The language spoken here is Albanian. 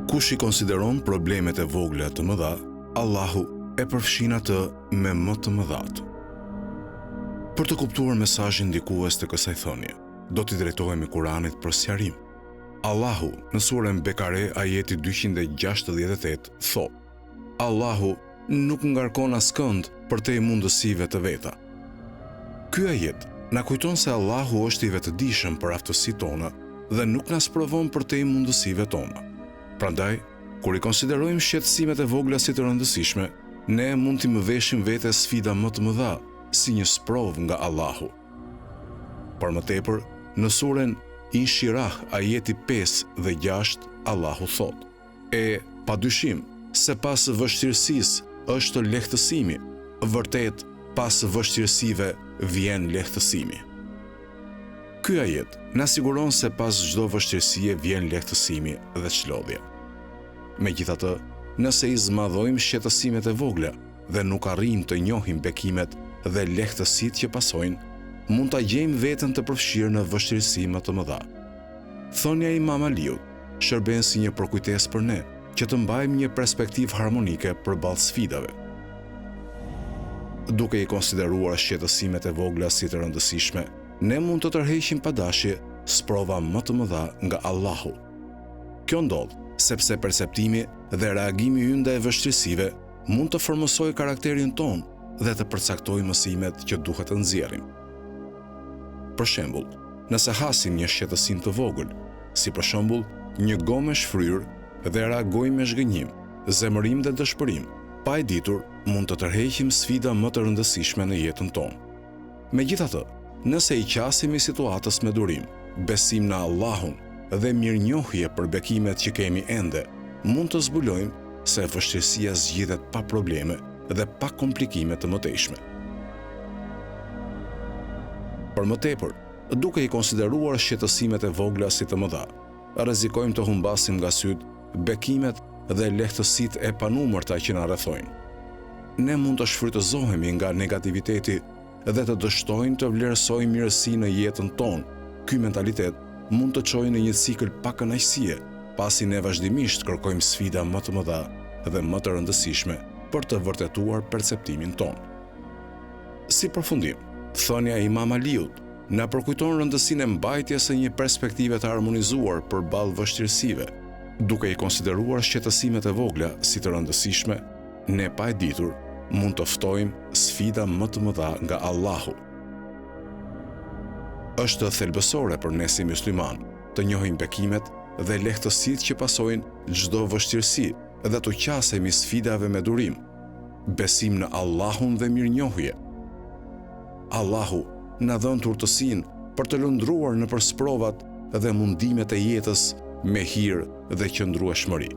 Kush i konsideron problemet e vogla të mëdha, Allahu e përfshin atë me më të mëdhat. Për të kuptuar mesazhin ndikues të kësaj thënie, do t'i drejtohemi Kuranit për sqarim. Allahu në surën Bekare ajeti 268 thot: Allahu nuk ngarkon askënd përtej mundësive të veta. Ky ajet na kujton se Allahu është i vetëdijshëm për aftësitë tona dhe nuk na sprovon përtej mundësive tona. Prandaj, kur i konsiderojmë shqetësimet e vogla si të rëndësishme, ne mund t'i mëveshim vete sfida më të mëdha, si një sprovë nga Allahu. Për më tepër, në surën Inshirah ajeti 5 dhe 6, Allahu thot: E padyshim se pas vështirësisë është lehtësimi, vërtet pas vështirësive vjen lehtësimi. Ky ajet na siguron se pas çdo vështirësie vjen lehtësimi dhe çlodhja. Megjithatë, nëse i zmadhojmë shqetësimet e vogla dhe nuk arrijmë të njohim bekimet dhe lehtësitë që pasojnë, mund ta gjejmë veten të përfshirë në vështirësi më të mëdha. Thonja e Imam Aliut shërben si një përkujtesë për ne, që të mbajmë një perspektivë harmonike përballë sfidave. Duke i konsideruar shqetësimet e vogla si të rëndësishme, ne mund të tërheqim padashje sprova më të mëdha nga Allahu. Kjo ndodh sepse perceptimi dhe reagimi ynë ndaj vështirësive mund të formosojë karakterin ton dhe të përcaktojë mësimet që duhet të nxjerrim. Për shembull, nëse hasim një shqetësim të vogël, si për shembull një gomë shfryrë, dhe reagojmë me zhgënjim, zemërim dhe dëshpërim, pa e ditur mund të tërheqim sfida më të rëndësishme në jetën tonë. Megjithatë, nëse i qasim i situatës me durim, besim në Allahun dhe mirënjohje për bekimet që kemi ende, mund të zbulojmë se vështirësia zgjidhet pa probleme dhe pa komplikime të mëtejshme. Për më tepër, duke i konsideruar shqetësimet e vogla si të mëdha, rrezikojmë të humbasim nga syt bekimet dhe lehtësitë e panumërta që na rrethojnë. Ne mund të shfrytëzohemi nga negativiteti dhe të dështojmë të vlerësojmë mirësinë në jetën tonë. Ky mentalitet mund të çojë në një cikël pa kënaqësie, pasi ne vazhdimisht kërkojmë sfida më të mëdha dhe më të rëndësishme për të vërtetuar perceptimin tonë. Si përfundim, thënia e Imam Aliut na përkujton rëndësinë e mbajtjes së një perspektive të harmonizuar përballë vështirësive. Duke i konsideruar shqetësimet e vogla si të rëndësishme, ne pa e ditur mund të ftojmë sfida më të mëdha nga Allahu. Është thelbësore për ne si musliman të njohim bekimet dhe lehtësitë që pasojnë çdo vështirësi dhe të qasemi sfidave me durim, besim në Allahun dhe mirënjohje. Allahu na dhënë urtësinë për të lëndruar nëpër sprovat dhe mundimet e jetës me hir dhe qëndrueshmëri.